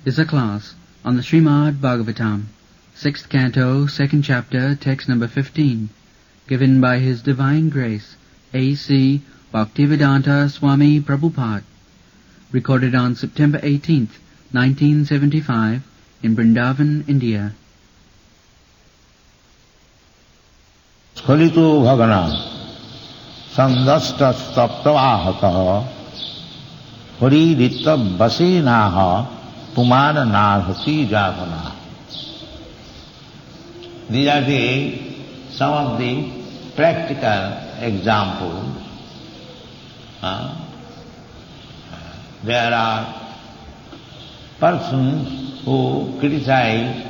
is a class on the Srimad Bhagavatam, 6th Canto, 2nd Chapter, text number 15, given by His Divine Grace, A.C. Bhaktivedanta Swami Prabhupada, recorded on September 18th, 1975, in Vrindaban, India. Skhalitu bhagana sandasta staptavahata haridita vasinaha pumana narhati jatana. These are some of the practical examples. There are persons who criticize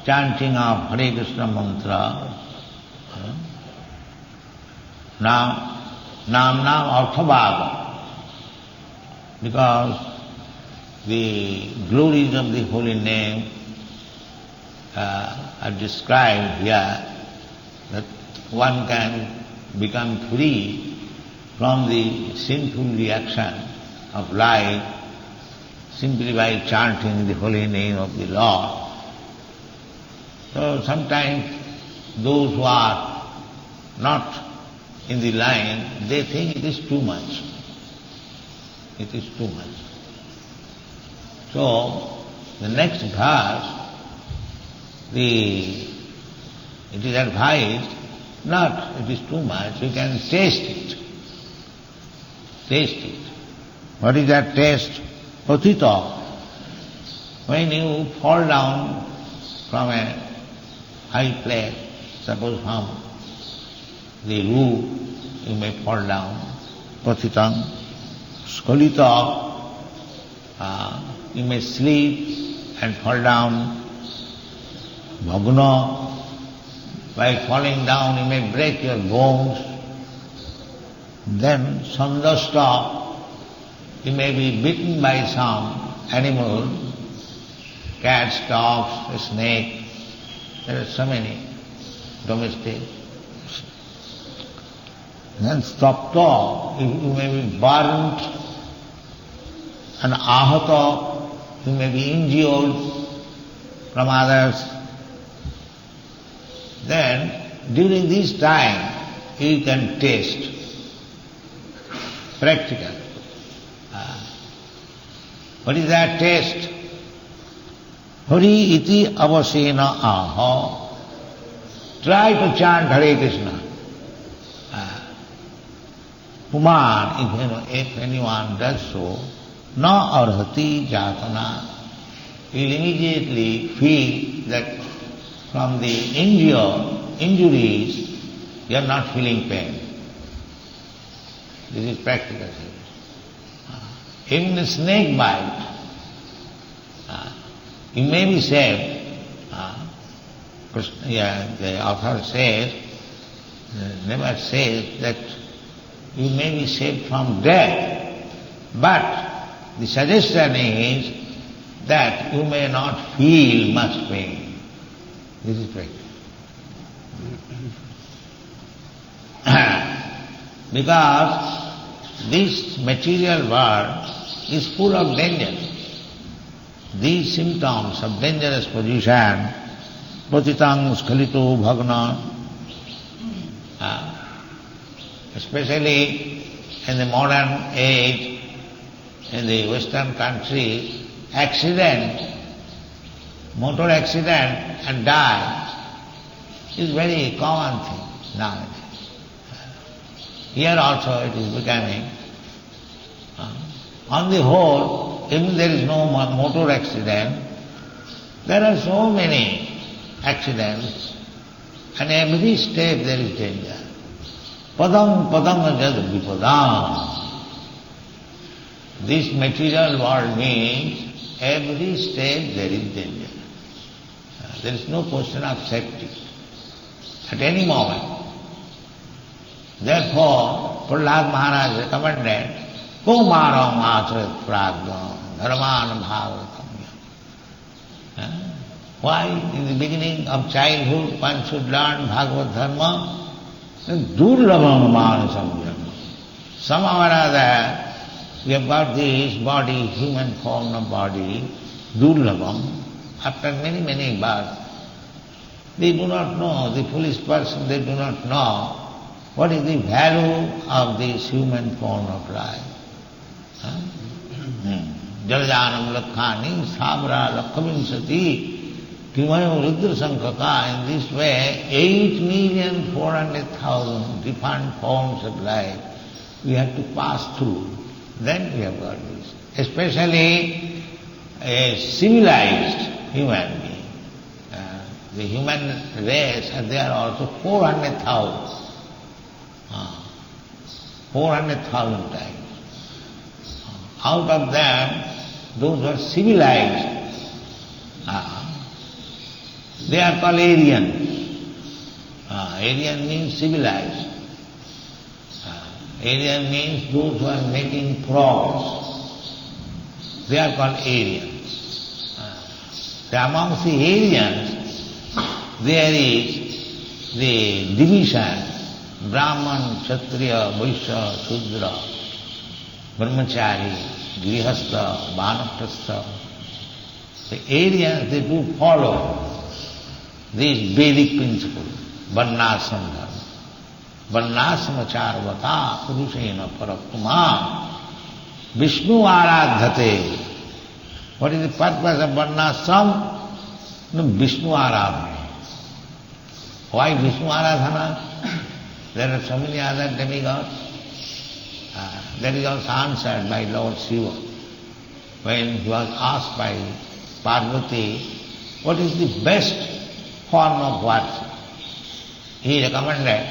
chanting of Hare Krishna mantra. Now, Arthabhava, because the glories of the holy name are described here, that one can become free from the sinful reaction of life simply by chanting the holy name of the Lord. So sometimes those who are not in the line, they think it is too much. It is too much. So, the next verse, it is advised, not it is too much, you can taste it. Taste it. What is that taste? Patita. When you fall down from a high place, suppose from the roof, you may fall down. Patitang. Skalita. You may sleep and fall down. Bhagna. By falling down, you may break your bones. Then sandasta. You may be bitten by some animal, cats, dogs, a snake. There are so many domestic. Then stapta, you may be burnt, and ahata, you may be injured from others. Then, during this time, you can taste practical. What is that taste? Hari iti avasena aha. Try to chant Hare Krishna. Puman, if anyone does so, na arhati jatana, he will immediately feel that from the injuries, you are not feeling pain. This is practical service. Even the snake bite, you may be saved. The author says, never says that you may be saved from death, but the suggestion is that you may not feel much pain. This is practical. Because this material world is full of danger. These symptoms of dangerous position, patitang skhalitu bhagna, especially in the modern age, in the Western countries, motor accident and die is very common thing nowadays. Here also it is becoming. On the whole, even there is no motor accident, there are so many accidents, and every step there is danger. Padam padam jad vipadam. This material world means every step there is danger. There is no question of safety at any moment. Therefore, Prahlad Maharaj recommended, Kumaram Asrat Pragam, Dharman Bhagavatam. Why in the beginning of childhood one should learn Bhagavad Dharma? Durlabam Manasam. Somehow or other, we have got this body, human form of body, durlabam, after many, many births, they do not know, the foolish person, they do not know what is the value of this human form of life. Jalajanam lakhani sabra lakhavinsati kimayo rudra sankaka. In this way, 8,400,000 different forms of life we have to pass through. Then we have got this. Especially a civilized human being. The human race, there are also 400,000. 400,000 times. Out of them, those who are civilized, they are called Aryans. Aryan means civilized. Aryan means those who are making progress. They are called Aryans. Amongst the Aryans, there is the division, Brahman, Kshatriya, Vaishya, Shudra, Brahmachari, Grihastha, Vanaprastha. The Aryans, they do follow this Vedic principle, Varnasam dharma. Varnasam charvata purushena paraktuma Vishnu aradhate. What is the purpose of Varnasam? No, Vishnu aradhana. Why Vishnu aradhana? There are so many other demigods. That is also answered by Lord Shiva. When he was asked by Parvati, what is the best form of worship? He recommended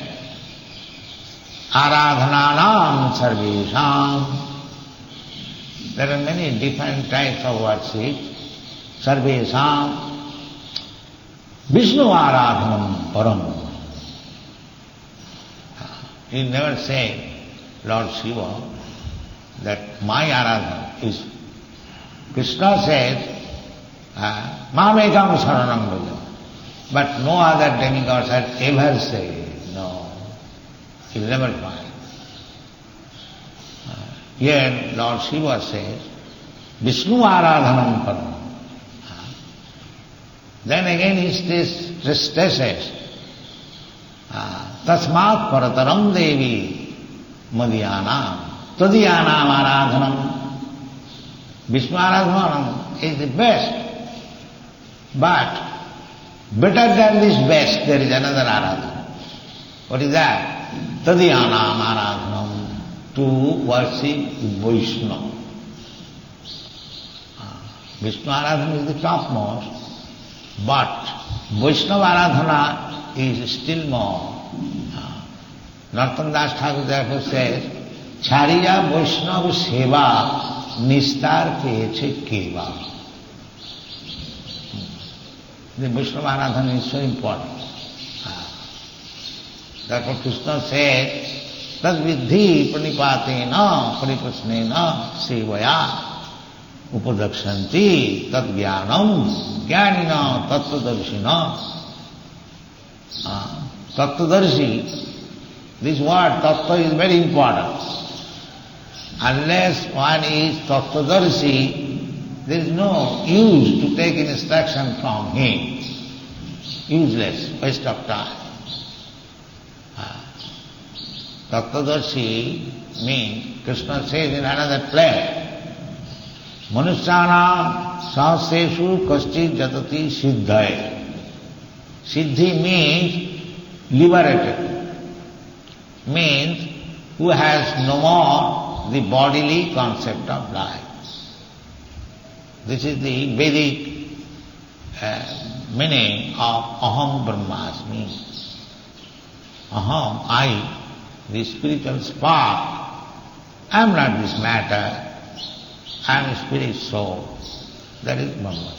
Aradhananam Sarvesham. There are many different types of worship. Sarvesham. Vishnu Aradhanam Param. He never said, Lord Shiva, that my Aradhana is. Krishna says, Mamekam Saranam Bhaja. But no other demigods had ever said, no. You'll never find. Here Lord Shiva says, Vishnu Aradhanam Param. Then again he stresses, Tasmat Parataram Devi Madhyanam Tadhyanam Aradhanam. Vishnu Aradhanam is the best. But better than this best, there is another Aradhana. What is that? Tadhyanam Aradhanam. To worship Vaishnava. Vishnu Aradhana is the topmost, but Vaishnava Aradhana is still more. Narottam Das Thakur therefore says, Chariya Vaishnava Seva Nistar Keche Keva. The Vaishnava Aradhana is so important. Therefore Krishna says, Tad vidhi pranipatena pariprasnena sevaya upadakshanti tad jnanam jnanina tattvadarshina. Tattvadarshi, this word tattva is very important. Unless one is tattvadarshi, there is no use to take instruction from him. Useless, waste of time. Tattvadarshi means, Krishna says in another place, Manusyanam sahasreshu kaschit jatati siddhaye. Siddhi means liberated, means who has no more the bodily concept of life. This is the Vedic meaning of aham brahmasmi. Aham, I, the spiritual spark. I am not this matter, I am a spirit soul. That is Brahman.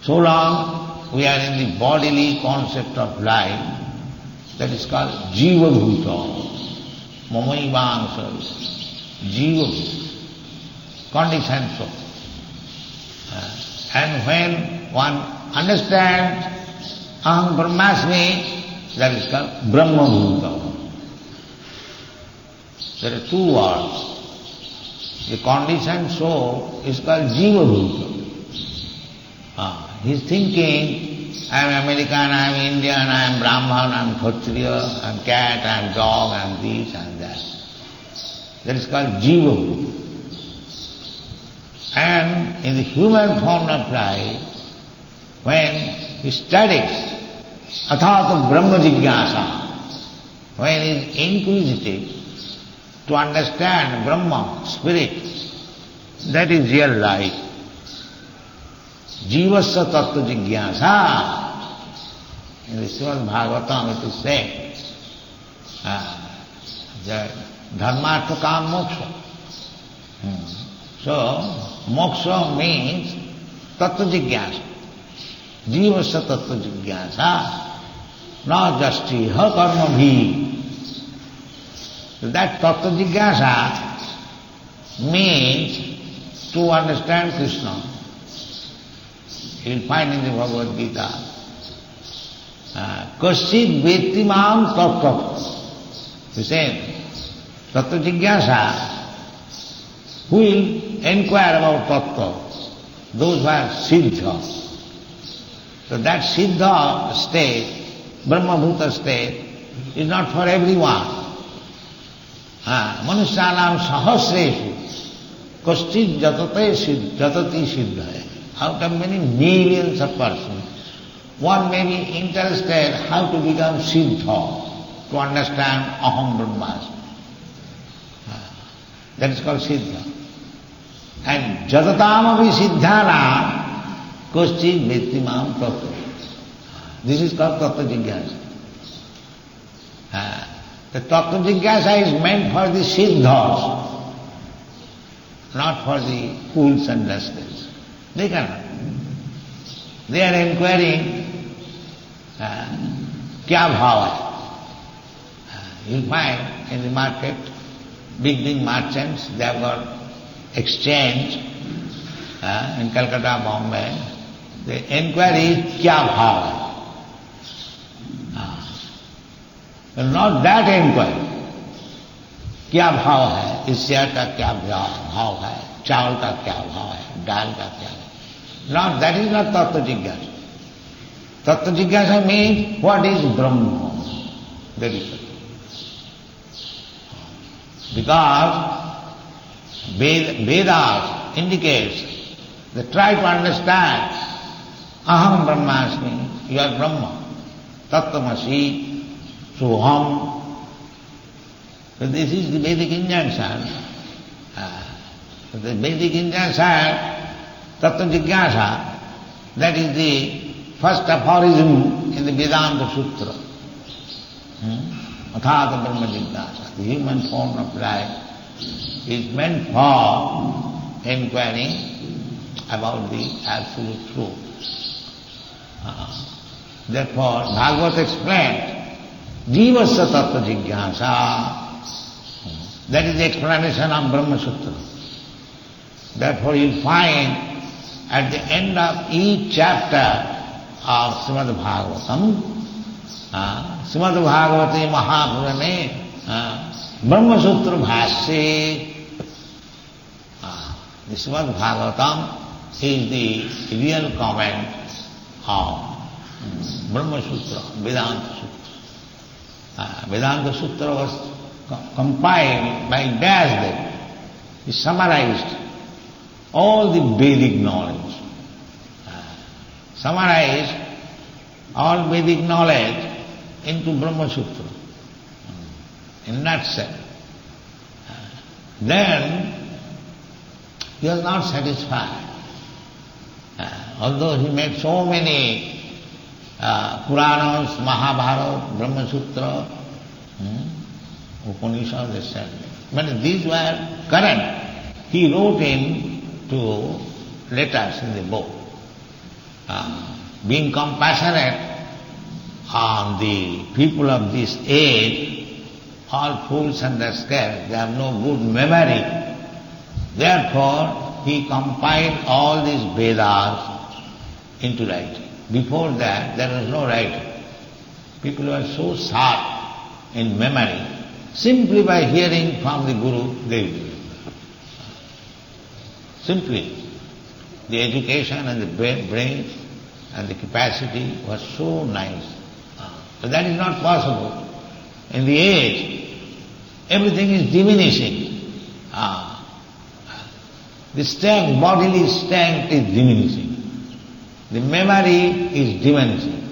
So long we are in the bodily concept of life, that is called jiva bhuta, mamaivangsha, jiva bhuta, conditioned soul. And when one understands aham brahmasmi, that is called brahma bhuta. There are two words. The conditioned soul is called jiva bhuta. He's thinking, I am American, I am Indian, I am Brahman, I am Kshatriya, I am cat, I am dog, I am this and that. That is called jiva. And in the human form of life, when he studies athata brahma jigyasa, when he is inquisitive to understand Brahma, spirit, that is real life. Jivasya tattva jigyasa. In the Srimad Bhagavatam it is said, that dharmartha kam moksha. So, moksha means tattva jigyasa. Jivasya tattva jigyasa, not just ha karma bhi. So that tattva jigyasa means to understand Krishna. You will find in the Bhagavad Gita, Kaschid vetti mam tattva. He said, tattva jigyasa, who will inquire about tattva? Those who are siddha. So that siddha state, brahma-bhuta state, is not for everyone. Manusyanam sahasreshu kaschid jatati siddhaya. Out of many millions of persons, one may be interested how to become siddha, to understand aham brahmasmi. That is called siddha. And jatatam api siddhanam kaschid vetti mam tattva. This is called tattva jigyasa. The tattva jigyasa is meant for the siddhas, not for the fools and rascals. They cannot. They are inquiring, kya bhava hai. You'll find in the market, big merchants, they have got exchange in Calcutta, Bombay. The inquiry is kya bhava hai. Not that inquiry. Kya bhava hai, is share ka kya bhava hai, chawal ka kya bhava hai, dal ka kya bhava hai. Not, that is not tattva jigyasa. Tattva jigyasa means what is Brahma. That is it. Because Vedas indicates that try to understand aham brahmasmi, you are Brahma. Tattvamasi, soham. So this is the Vedic injunction. The Vedic injunction, tattva jigyasa, that is the first aphorism in the Vedanta Sutra. Athata brahma jigyasa. The human form of life is meant for inquiring about the absolute truth. Therefore, Bhagavad explained, jivasya tattva jigyasa. That is the explanation of Brahma Sutra. Therefore, you'll find at the end of each chapter of Srimad Bhagavatam, Srimad Bhagavati Mahapurane, Brahma Sutra Bhasya. The Srimad Bhagavatam is the real comment of Brahma Sutra, Vedanta Sutra. Vedanta Sutra was compiled by Vyasdev. He summarized all the Vedic knowledge. Summarize all Vedic knowledge into Brahma Sutra, in nutshell. Then he was not satisfied. Although he made so many Puranas, Mahabharata, Brahma Sutra, Upanishads, etc. But these were current. He wrote into letters in the book, being compassionate on the people of this age, all fools and rascals, they have no good memory. Therefore, he compiled all these Vedas into writing. Before that, there was no writing. People were so sharp in memory, simply by hearing from the Guru, they will remember. Simply. the education and the brain and the capacity was so nice. But that is not possible. In the age, everything is diminishing. The strength, bodily strength is diminishing. The memory is diminishing.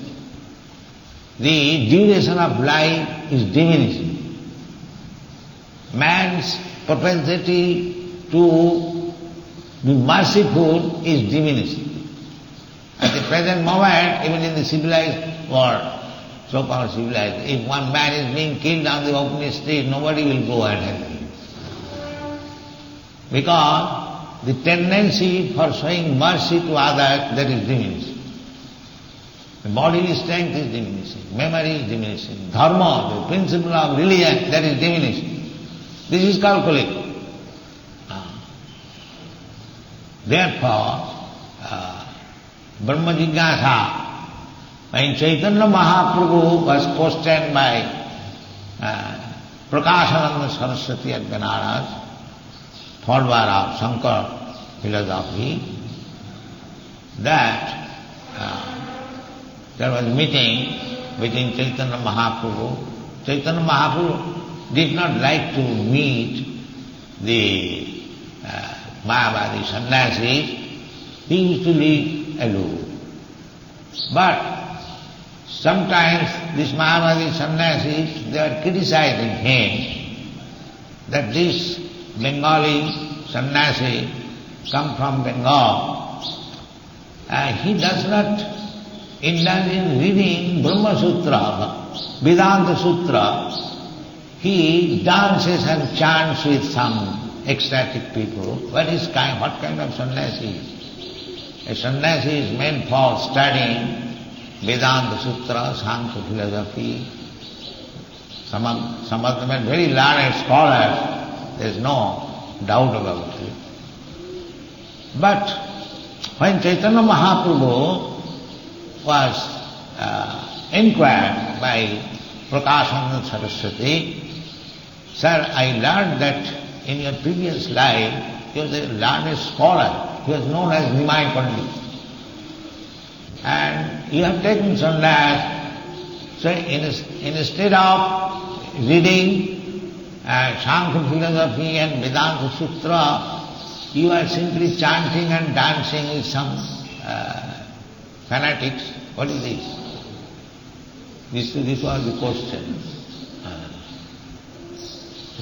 The duration of life is diminishing. Man's propensity to be merciful is diminishing. At the present moment, even in the civilized world, so-called civilized, if one man is being killed on the open street, nobody will go and help him. Because the tendency for showing mercy to others, that is diminishing. The bodily strength is diminishing, memory is diminishing, dharma, the principle of religion, that is diminishing. This is calculated. Therefore, Brahma Jignasa, when Chaitanya Mahaprabhu was questioned by Prakashananda Saraswati at Benares, follower of Shankar philosophy, that there was a meeting between Chaitanya Mahaprabhu. Chaitanya Mahaprabhu did not like to meet the Mayavadi sannyasis. He used to live alone. But sometimes these Mayavadi sannyasis, they were criticizing him that this Bengali sannyasi come from Bengal, he does not indulge in reading Brahma Sutra, Vedanta Sutra. He dances and chants with some ecstatic people. What kind of sannyasi? A sannyasi is meant for studying Vedanta Sutra, Sankhya philosophy. Some of them are very learned scholars. There is no doubt about it. But when Chaitanya Mahaprabhu was inquired by Prakashananda Saraswati, "Sir, I learned that in your previous life you was a learned scholar. He was known as Nimai Pandit. And you have taken sannyas. So instead of reading Sankhya philosophy and Vedanta Sutra, you are simply chanting and dancing with some fanatics. What is this?" This was the question.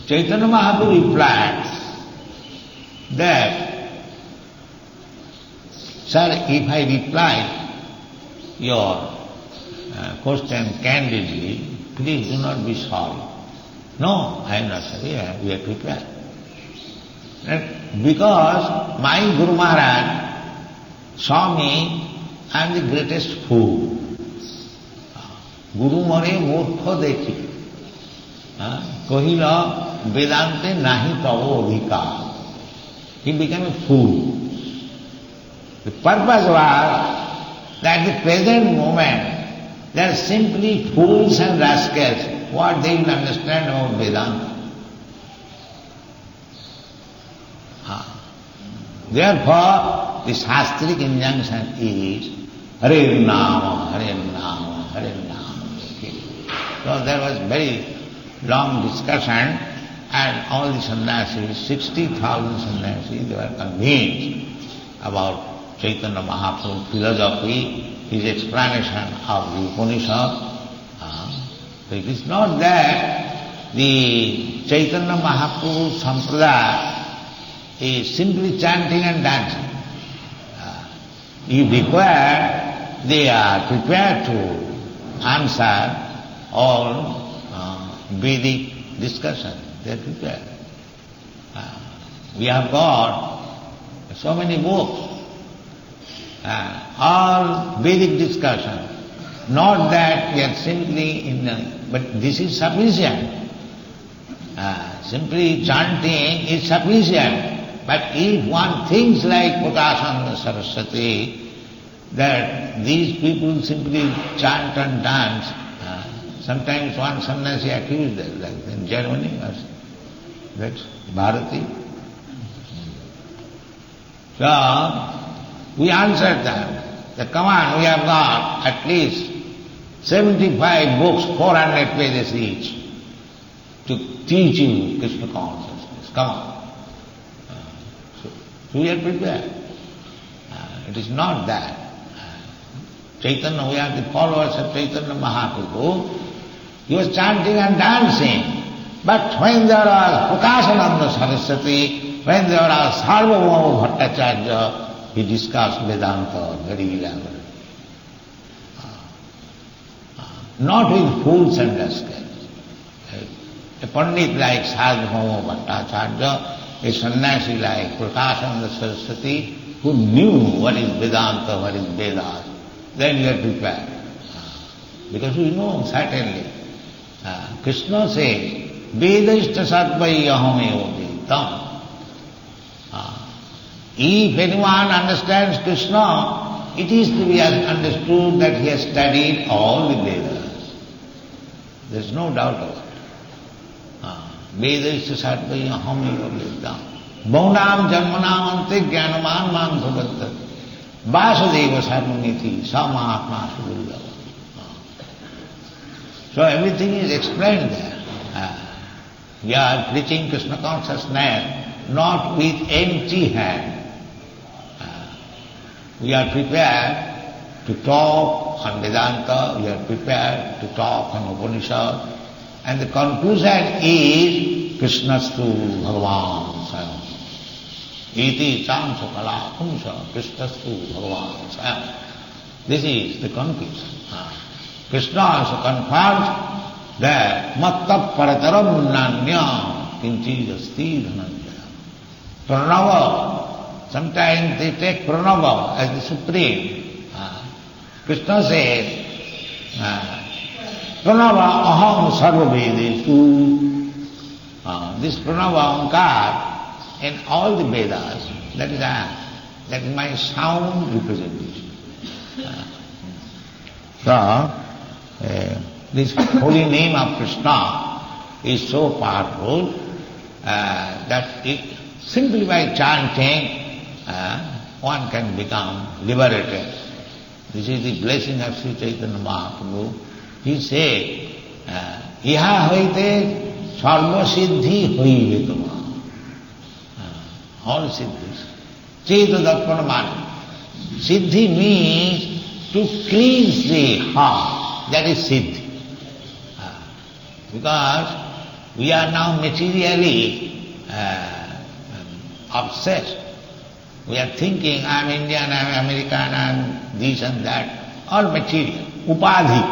Chaitanya Mahaprabhu replied that, "Sir, if I reply your question candidly, please do not be sorry." "No, I am not sorry, we are prepared. Because my Guru Maharaj saw me, I am the greatest fool. Guru more murkho dekhi. Kohila Vedante nahi tavo adhikar." He became a fool. The purpose was that at the present moment they are simply fools and rascals. What they will understand about Vedanta? Therefore, the Shastric injunction is Hare Nama, Hare Nama, Hare Nama. So there was very long discussion, and all the sannyasis, 60,000 sannyasis, they were convinced about Chaitanya Mahaprabhu's philosophy, his explanation of the Upanishad. So it is not that the Chaitanya Mahaprabhu Sampradaya is simply chanting and dancing. If required, they are prepared to answer all Vedic discussion. They are prepared. We have got so many books, all Vedic discussion. Not that we are simply but this is sufficient. Simply chanting is sufficient. But if one thinks like Prakashananda Saraswati, that these people simply chant and dance, sometimes one sannyasi accused them, like in Germany, that's Bharati. So, We answered them that, come on, we have got at least 75 books, 400 pages each, to teach you Krishna consciousness. Come on. So we are prepared. It is not that. Chaitanya, we are the followers of Chaitanya Mahaprabhu. He was chanting and dancing. But when there was Prakasananda Saraswati, when there was Sarvabhauma Bhattacharya, he discussed Vedanta very elaborately. Not with fools and scales. A Pandit like Sarvabhauma Bhattacharya, a sannyasi like Prakasananda Saraswati, who knew what is Vedanta, what is Vedas, then we are prepared. Because we know certainly. Krishna says, Vedashta satvai aham vedam. If anyone understands Krishna, it is to be understood that he has studied all the Vedas. There is no doubt about it. Vedashta satvai aham vedam. Bhaunam janmanam ante jnanaman man bhavattat. Vasudeva sarvamiti samahatma sudurgava. So everything is explained there. We are preaching Krishna consciousness not with empty hand. We are prepared to talk on Vedanta, we are prepared to talk on Upanishad, and the conclusion is Krishnastu Bhagavan Swayam. Iti chamsa kala pumsa Krishnastu Bhagavan Swayam. This is the conclusion. Krishna also confirms that matta parataram nanya kinchid asti dhananjaya. Pranava, sometimes they take Pranava as the supreme. Krishna says, Pranava aham sarva vedesu. This Pranava Ankar in all the Vedas, that is I. That is my sound representation. So, this holy name of Krishna is so powerful that it, simply by chanting one can become liberated. This is the blessing of Sri Chaitanya Mahaprabhu. He said, Iha hoite sarva siddhi hoive tuma. All siddhis. Cheta darpana mani. Siddhi means to cleanse the heart. That is siddhi. Because we are now materially obsessed. We are thinking, I am Indian, I am American, I am this and that. All material. Upadhi.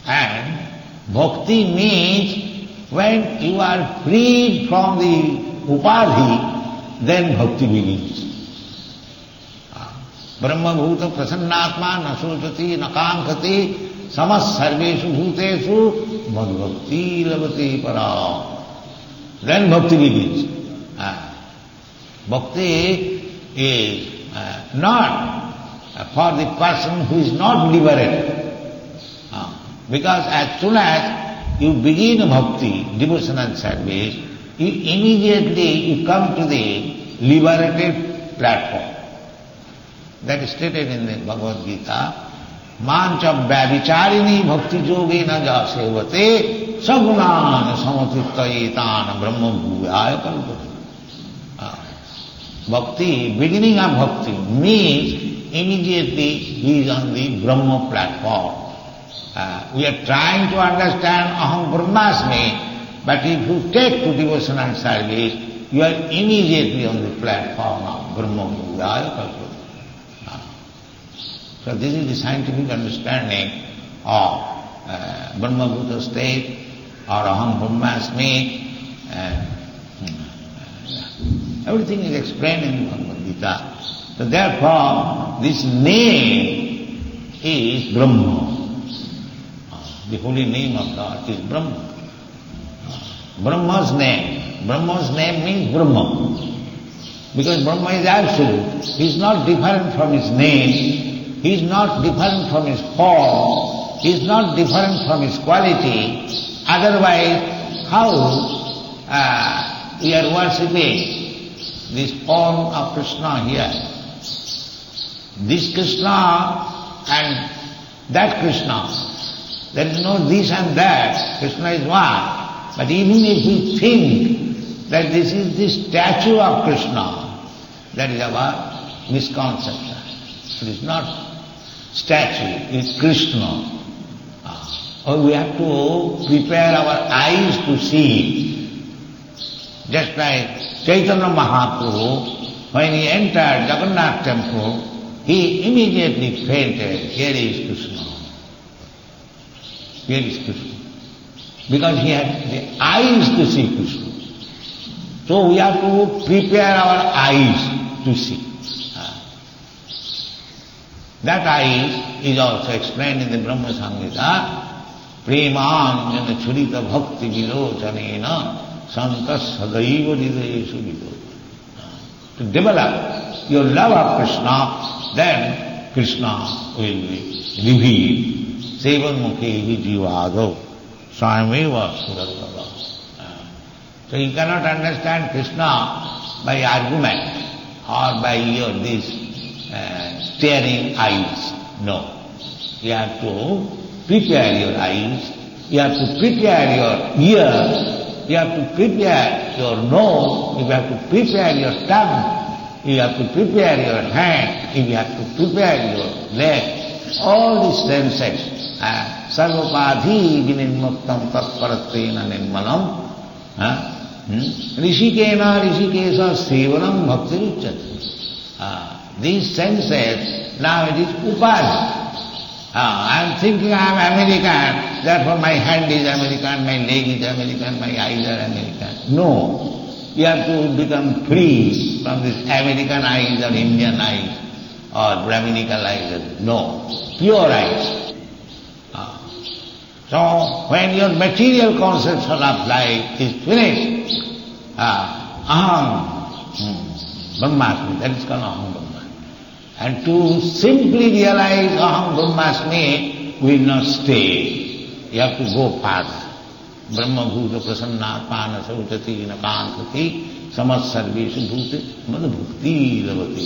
And bhakti means when you are freed from the upadhi, then bhakti begins. Brahma bhuta prasannatma na sochati na kankati samas sarveshu bhuteshu madhvakti lavati para. Then bhakti begins. Bhakti is not for the person who is not liberated. Because as soon as you begin a bhakti, devotional service, you immediately come to the liberated platform. That is stated in the Bhagavad Gita. Mancha vyavicharini bhakti yogena ja sevate sagunan samatittayetan brahma bhuvaya kalpati. Bhakti, beginning of bhakti means immediately he is on the Brahma platform. We are trying to understand aham brahmasmi, but if you take to devotional service, you are immediately on the platform of Brahma bhuvaya kalpati. So this is the scientific understanding of Brahma Bhuta state or aham brahmasmi. Everything is explained in Bhagavad Gita. So therefore, this name is Brahma. The holy name of God is Brahma. Brahma's name means Brahma. Because Brahma is absolute. He is not different from his name. He is not different from his form. He is not different from his quality. Otherwise, how we are worshipping this form of Krishna here? this Krishna and that Krishna. There is no this and that. Krishna is one. But even if we think that this is the statue of Krishna, that is our misconception. It is not statue, it is Krishna. Or we have to prepare our eyes to see. Just like Chaitanya Mahaprabhu, when he entered Jagannath temple, he immediately fainted, here is Krishna. Here is Krishna. Because he had the eyes to see Krishna. So we have to prepare our eyes to see. That eyes is also explained in the Brahma Samhita. Preman churita bhakti vilochanena santas sadaiva hridayeshu vido. To develop your love of Krishna, then Krishna will be revealed. Sevanmukhi jivado swayameva suratava. So you cannot understand Krishna by argument or by your this staring eyes. No. You have to prepare your eyes, you have to prepare your ear, you have to prepare your nose, you have to prepare your tongue, you have to prepare your hand, you have to prepare your leg. All these senses. Sarvapadhi vinimuktam tatparatena nirmalam. Rishikena rishikesa sevanam bhakti ruchyate. These senses, now it is upadhi. I am thinking I am American, therefore my hand is American, my leg is American, my eyes are American. No. You have to become free from this American eyes or Indian eyes or Brahminical eyes. No. Pure eyes. So when your material conception of life is finished, aham brahmasmi, that is called aham brahmasmi. And to simply realize aham brahmasmi will not stay. You have to go farther. Brahma bhuta prasannatmana sauchati nakantati samas sarveshu bhute mad bhukti ravati.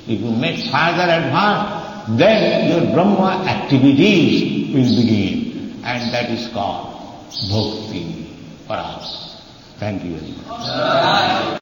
If you make farther advance, then your Brahma activities will begin. And that is called bhakti for us. Thank you very much.